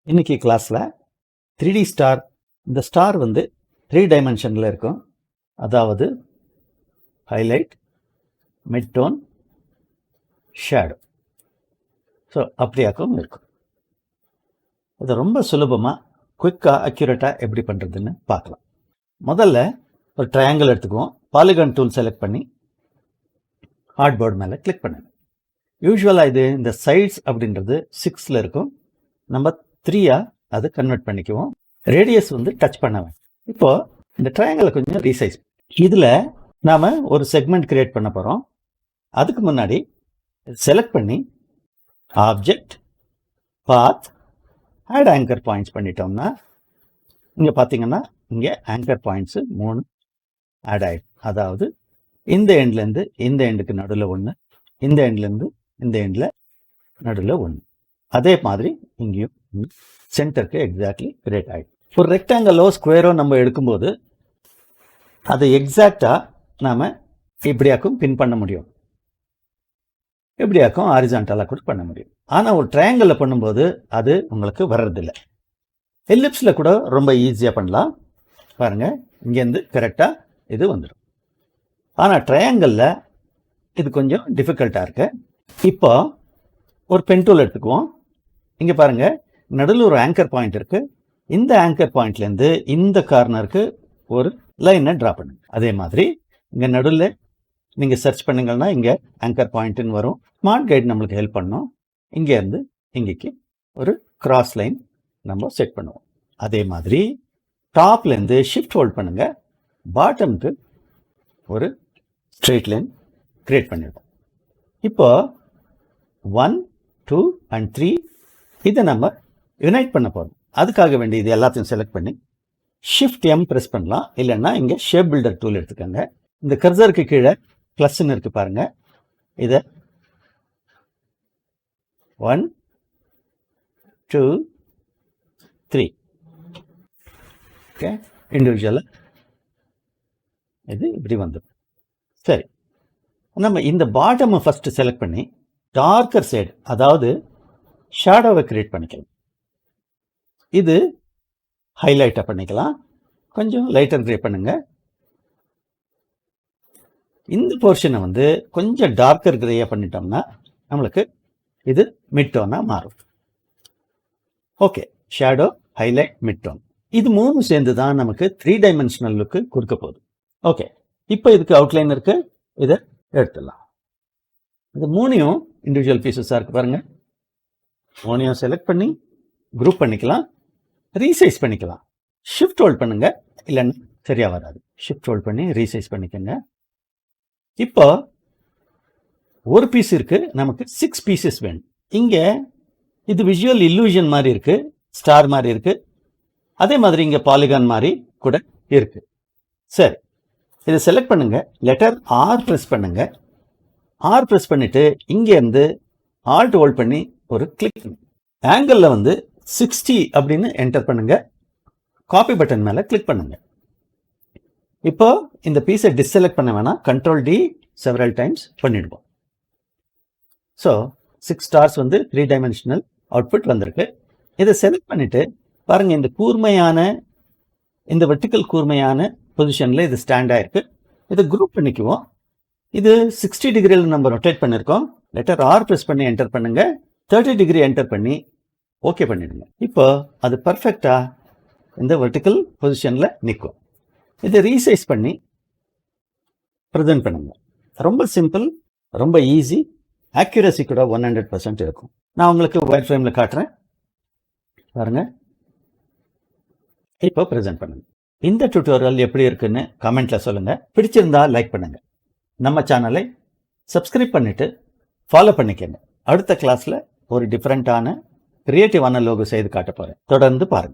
இன்னைக்கு கிளாஸில் 3D star, இந்த ஸ்டார் வந்து 3 டைமென்ஷனில் இருக்கும். அதாவது ஹைலைட், மிட்-டோன், ஷேடோ. ஸோ அப்படியாகவும் இருக்கும். இதை ரொம்ப சுலபமாக குயிக்காக அக்யூரேட்டாக எப்படி பண்ணுறதுன்னு பார்க்கலாம். முதல்ல ஒரு ட்ரையாங்கிள் எடுத்துக்குவோம். பாலிகான் டூல் செலக்ட் பண்ணி ஹார்ட்போர்ட் மேலே கிளிக் பண்ணுங்க. யூஸ்வலாக இது இந்த சைட்ஸ் அப்படின்றது 6ல் இருக்கும். நம்ம 3ஆக அதை கன்வெர்ட் பண்ணிக்குவோம். ரேடியஸ் வந்து டச் பண்ண வேண்டாம். இப்போது இந்த ட்ரையாங்கிளை கொஞ்சம் ரீசைஸ். இதில் நாம் ஒரு செக்மெண்ட் கிரியேட் பண்ண போகிறோம். அதுக்கு முன்னாடி செலக்ட் பண்ணி ஆப்ஜெக்ட், பாத், ஆட் ஆங்கர் பாயிண்ட்ஸ் பண்ணிட்டோம்னா இங்கே பார்த்தீங்கன்னா இங்கே ஆங்கர் பாயிண்ட்ஸு 3 ஆட் ஆகிடும். அதாவது இந்த எண்ட்லேருந்து இந்த எண்டுக்கு நடுவில் 1, இந்த எண்ட்லேருந்து இந்த எண்டில் நடுவில் 1. அதே மாதிரி இங்கேயும் சென்டருக்கு எக்ஸாக்ட்லி கிரியேட் ஆகிடும். ஒரு ரெக்டாங்கிளோ ஸ்கொயரோ நம்ம எடுக்கும்போது அதை எக்ஸாக்டாக நாம் இப்படியாக்கும் பின் பண்ண முடியும், இப்படியாக்கும் ஹாரிசான்டலாக கூட பண்ண முடியும். ஆனால் ஒரு ட்ரையாங்கிளில் பண்ணும்போது அது உங்களுக்கு வர்றதில்லை. எல்லிப்ஸில் கூட ரொம்ப ஈஸியாக பண்ணலாம். பாருங்கள், இங்கேருந்து கரெக்டாக இது வந்துடும். ஆனால் ட்ரையாங்கிளில் இது கொஞ்சம் டிஃபிகல்ட்டாக இருக்கு. இப்போ ஒரு பென் டூல் எடுத்துக்குவோம். இங்கே பாருங்கள், நடுவில் ஒரு ஆங்கர் பாயிண்ட் இருக்குது. இந்த ஆங்கர் பாயிண்ட்லேருந்து இந்த கார்னருக்கு ஒரு லைனை ட்ரா பண்ணுங்க. அதே மாதிரி இங்கே நடுவில் நீங்கள் சர்ச் பண்ணுங்கன்னா இங்கே ஆங்கர் பாயிண்ட்டுன்னு வரும். ஸ்மார்ட் கைட் நம்மளுக்கு ஹெல்ப் பண்ணோம். இங்கேருந்து இங்கேக்கு ஒரு கிராஸ் லைன் நம்ம செட் பண்ணுவோம். அதே மாதிரி டாப்லேருந்து ஷிஃப்ட் ஹோல்ட் பண்ணுங்கள். பாட்டமுக்கு ஒரு ஸ்ட்ரெயிட் லைன் கிரியேட் பண்ணிடுவோம். இப்போ 1, 2 and 3 இதை நம்ம யுனைட் பண்ண போகிறோம். அதுக்காக வேண்டி இது எல்லாத்தையும் செலக்ட் பண்ணி ஷிஃப்ட் M ப்ரெஸ் பண்ணலாம். இல்லைன்னா இங்கே ஷேப் பில்டர் டூல் எடுத்துக்கோங்க. இந்த கர்சருக்கு கீழே ப்ளஸ்ன்னு இருக்குது பாருங்கள். இதை 1, 2, 3 ஓகே, இண்டிவிஜுவலாக இது இப்படி வந்துடும். சரி, நம்ம இந்த பாட்டமை ஃபஸ்ட்டு செலக்ட் பண்ணி டார்க்கர் சைடு, அதாவது ஷேடோவை கிரியேட் பண்ணிக்கலாம். இது ஹைலைட்டாக பண்ணிக்கலாம். கொஞ்சம் லைட்டர் கிரியேட் பண்ணுங்க. இந்த போர்ஷனை வந்து கொஞ்சம் டார்க்கர் கிரேயாக பண்ணிட்டோம்னா நம்மளுக்கு இது மிட் டோனாக மாறும். Okay, shadow, highlight, mid tone, இது 3 சேர்ந்து தான் நமக்கு 3 டைமென்ஷனல் லுக்கு கொடுக்க போகுது. ஓகே, இப்போ இதுக்கு அவுட்லைன் இருக்கு. இதை எடுத்துடலாம். இது 3யும் இண்டிவிஜுவல் பீசஸாக இருக்குது பாருங்கள். 3யும் செலக்ட் பண்ணி குரூப் பண்ணிக்கலாம், ரீசைஸ் பண்ணிக்கலாம். ஷிஃப்ட் ஹோல்ட் பண்ணுங்க, இல்லைன்னா சரியாக வராது. ஷிஃப்ட் ஹோல்ட் பண்ணி ரீசைஸ் பண்ணிக்கோங்க. இப்போ ஒரு பீஸ் இருக்குது, நமக்கு 6 பீசஸ் வேணும். இங்கே இது விஷுவல் இல்லூஷன் மாதிரி இருக்குது, ஸ்டார் மாதிரி இருக்குது. அதே மாதிரி இங்கே பாலிகான் மாதிரி கூட இருக்குது. சரி, இதை செலக்ட் பண்ணுங்க. லெட்டர் R ப்ரெஸ் பண்ணுங்க. R ப்ரெஸ் பண்ணிவிட்டு இங்கேருந்து ஆல்ட் ஹோல்ட் பண்ணி ஒரு கிளிக். ஆங்கிளில் வந்து 60 அப்படின்னு என்டர் பண்ணுங்க. காப்பி பட்டன் மேலே கிளிக் பண்ணுங்க. இப்போ இந்த பீஸை டிஸ்செலக்ட் பண்ண வேணாம், Ctrl D செவரல் டைம்ஸ் பண்ணிடுவோம். ஸோ 6 ஸ்டார்ஸ் வந்து 3 டைமென்ஷனல் அவுட்புட் வந்திருக்கு. இதை செலக்ட் பண்ணிவிட்டு பாருங்கள், இந்த கூர்மையான, இந்த வெர்டிக்கல் கூர்மையான பொசிஷனில் இது ஸ்டாண்ட் ஆகிருக்கு. இதை குரூப் பண்ணிக்குவோம். இது 60 டிகிரியில் நம்ம ரொட்டேட் பண்ணியிருக்கோம். லெட்டர் R ப்ரெஸ் பண்ணி என்டர் பண்ணுங்க. 30 டிகிரி என்டர் பண்ணி ஓகே பண்ணிடுங்க. இப்போ அது பர்ஃபெக்டாக இந்த வெர்டிக்கல் பொசிஷனில் நிற்கும். இதை ரீசைஸ் பண்ணி ப்ரெசென்ட் பண்ணுங்க. ரொம்ப சிம்பிள், ரொம்ப ஈஸி. ஆக்யூரசி கூட 100% இருக்கும். நான் உங்களுக்கு ஒயிட் ஃப்ரேமில் காட்டுறேன் பாருங்கள். இப்போ ப்ரெசென்ட் பண்ணுங்க. இந்த டியூட்டோரியல் எப்படி இருக்குன்னு கமெண்ட்டில் சொல்லுங்கள். பிடிச்சிருந்தா லைக் பண்ணுங்கள். நம்ம சேனலை சப்ஸ்கிரைப் பண்ணிவிட்டு ஃபாலோ பண்ணிக்கங்க. அடுத்த கிளாஸில் ஒரு டிஃப்ரெண்ட்டான கிரியேட்டிவான லோகோ செய்து காட்ட போகிறேன். தொடர்ந்து பாருங்கள்.